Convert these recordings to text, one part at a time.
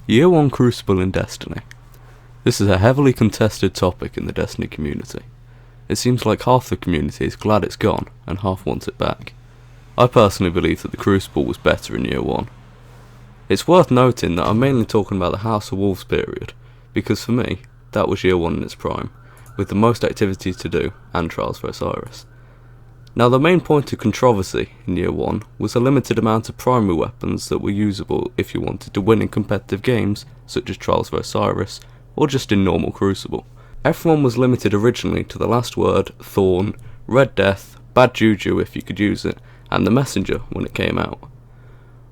Year 1 Crucible in Destiny. This is a heavily contested topic in the Destiny community. It seems like half the community is glad it's gone, and half wants it back. I personally believe that the Crucible was better in Year 1. It's worth noting that I'm mainly talking about the House of Wolves period, because for me, that was Year 1 in its prime, with the most activities to do, and Trials for Osiris. Now the main point of controversy in Year 1 was a limited amount of primary weapons that were usable if you wanted to win in competitive games, such as Trials for Osiris, or just in normal Crucible. Everyone was limited originally to the Last Word, Thorn, Red Death, Bad Juju if you could use it, and the Messenger when it came out.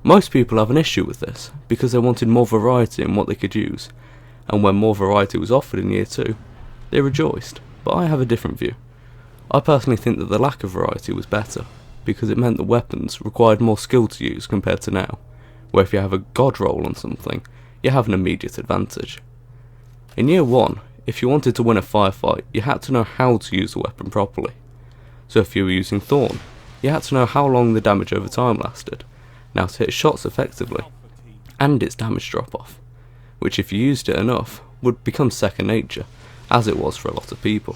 Most people have an issue with this, because they wanted more variety in what they could use, and when more variety was offered in Year 2, they rejoiced, but I have a different view. I personally think that the lack of variety was better, because it meant that weapons required more skill to use compared to now, where if you have a god roll on something, you have an immediate advantage. In Year 1, if you wanted to win a firefight, you had to know how to use the weapon properly. So if you were using Thorn, you had to know how long the damage over time lasted, and how to hit shots effectively, and its damage drop off, which if you used it enough, would become second nature, as it was for a lot of people.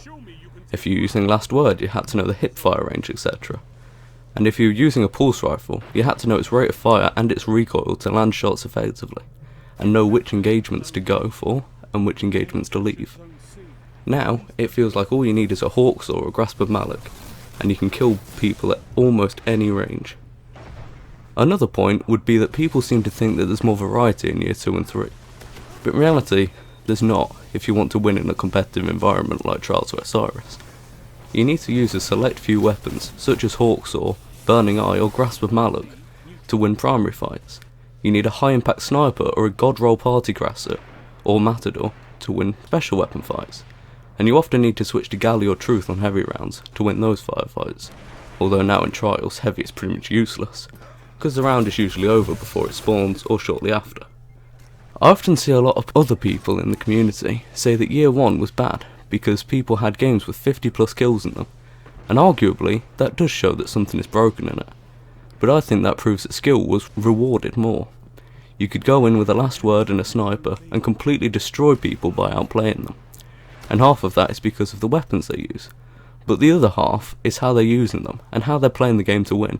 If you were using Last Word, you had to know the hip fire range, etc. And if you were using a pulse rifle, you had to know its rate of fire and its recoil to land shots effectively, and know which engagements to go for, and which engagements to leave. Now, it feels like all you need is a Hawksaw or a Grasp of Malak, and you can kill people at almost any range. Another point would be that people seem to think that there's more variety in Year 2 and 3, but in reality, there's not if you want to win in a competitive environment like Trials for Osiris. You need to use a select few weapons, such as Hawksaw, Burning Eye or Grasp of Malak, to win primary fights. You need a high impact sniper or a god roll party crasser, or Matador, to win special weapon fights. And you often need to switch to Galley or Truth on heavy rounds to win those firefights, although now in Trials heavy is pretty much useless, because the round is usually over before it spawns or shortly after. I often see a lot of other people in the community say that Year 1 was bad because people had games with 50 plus kills in them, and arguably that does show that something is broken in it, but I think that proves that skill was rewarded more. You could go in with a Last Word and a sniper and completely destroy people by outplaying them, and half of that is because of the weapons they use, but the other half is how they're using them and how they're playing the game to win.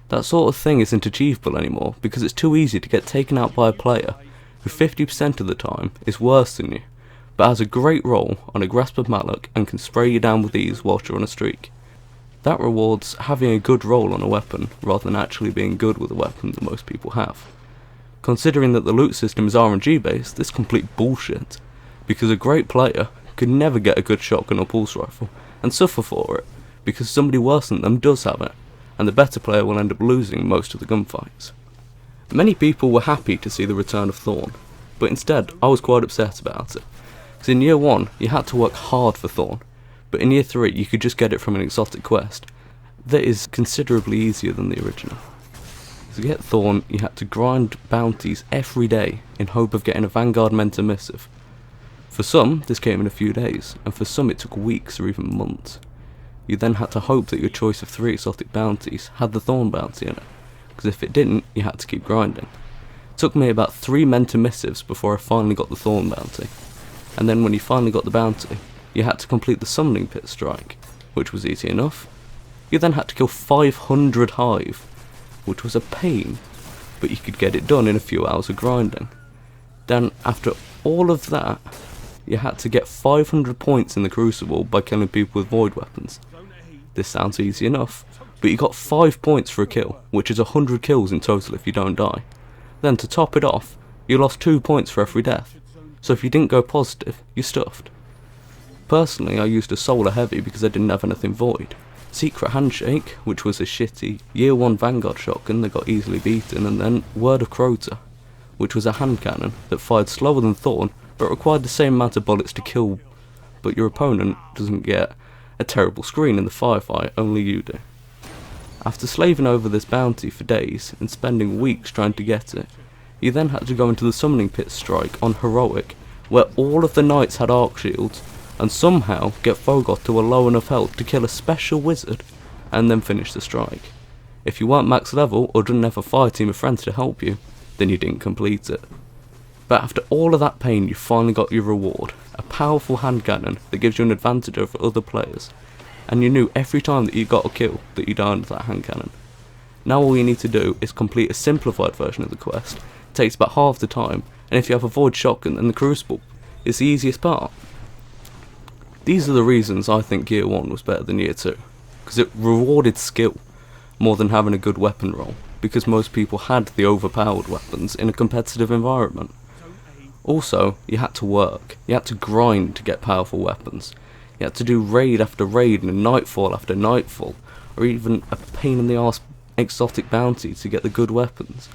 That sort of thing isn't achievable anymore because it's too easy to get taken out by a player who 50% of the time is worse than you, but has a great roll on a Grasp of Malak and can spray you down with ease whilst you're on a streak. That rewards having a good roll on a weapon rather than actually being good with a weapon that most people have. Considering that the loot system is RNG based, this is complete bullshit, because a great player could never get a good shotgun or pulse rifle and suffer for it, because somebody worse than them does have it, and the better player will end up losing most of the gunfights. Many people were happy to see the return of Thorn, but instead I was quite upset about it, because in Year 1 you had to work hard for Thorn, but in Year 3 you could just get it from an exotic quest that is considerably easier than the original. To get Thorn you had to grind bounties every day in hope of getting a Vanguard Mentor missive. For some this came in a few days, and for some it took weeks or even months. You then had to hope that your choice of 3 exotic bounties had the Thorn bounty in it, because if it didn't, you had to keep grinding. It took me about 3 mentor missives before I finally got the Thorn bounty, and then when you finally got the bounty, you had to complete the Summoning Pit strike, which was easy enough. You then had to kill 500 Hive, which was a pain, but you could get it done in a few hours of grinding. Then, after all of that, you had to get 500 points in the Crucible by killing people with void weapons. This sounds easy enough, but you got 5 points for a kill, which is 100 kills in total if you don't die. Then to top it off, you lost 2 points for every death, so if you didn't go positive, you stuffed. Personally, I used a Solar Heavy because I didn't have anything void. Secret Handshake, which was a shitty Year 1 Vanguard shotgun that got easily beaten, and then Word of Crota, which was a hand cannon that fired slower than Thorn, but required the same amount of bullets to kill, but your opponent doesn't get a terrible screen in the firefight, only you do. After slaving over this bounty for days and spending weeks trying to get it, you then had to go into the Summoning Pit strike on Heroic, where all of the knights had arc shields, and somehow get Fogoth to a low enough health to kill a special wizard, and then finish the strike. If you weren't max level or didn't have a fire team of friends to help you, then you didn't complete it. But after all of that pain, you finally got your reward, a powerful hand cannon that gives you an advantage over other players, and you knew every time that you got a kill that you'd earned that hand cannon. Now all you need to do is complete a simplified version of the quest. It takes about half the time, and if you have a void shotgun, then the Crucible is the easiest part. These are the reasons I think Year 1 was better than Year 2, because it rewarded skill more than having a good weapon roll, because most people had the overpowered weapons in a competitive environment. Also, you had to work, you had to grind to get powerful weapons, you had to do raid after raid and nightfall after nightfall, or even a pain in the arse exotic bounty to get the good weapons.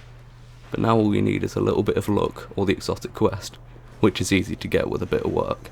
But now all you need is a little bit of luck or the exotic quest, which is easy to get with a bit of work.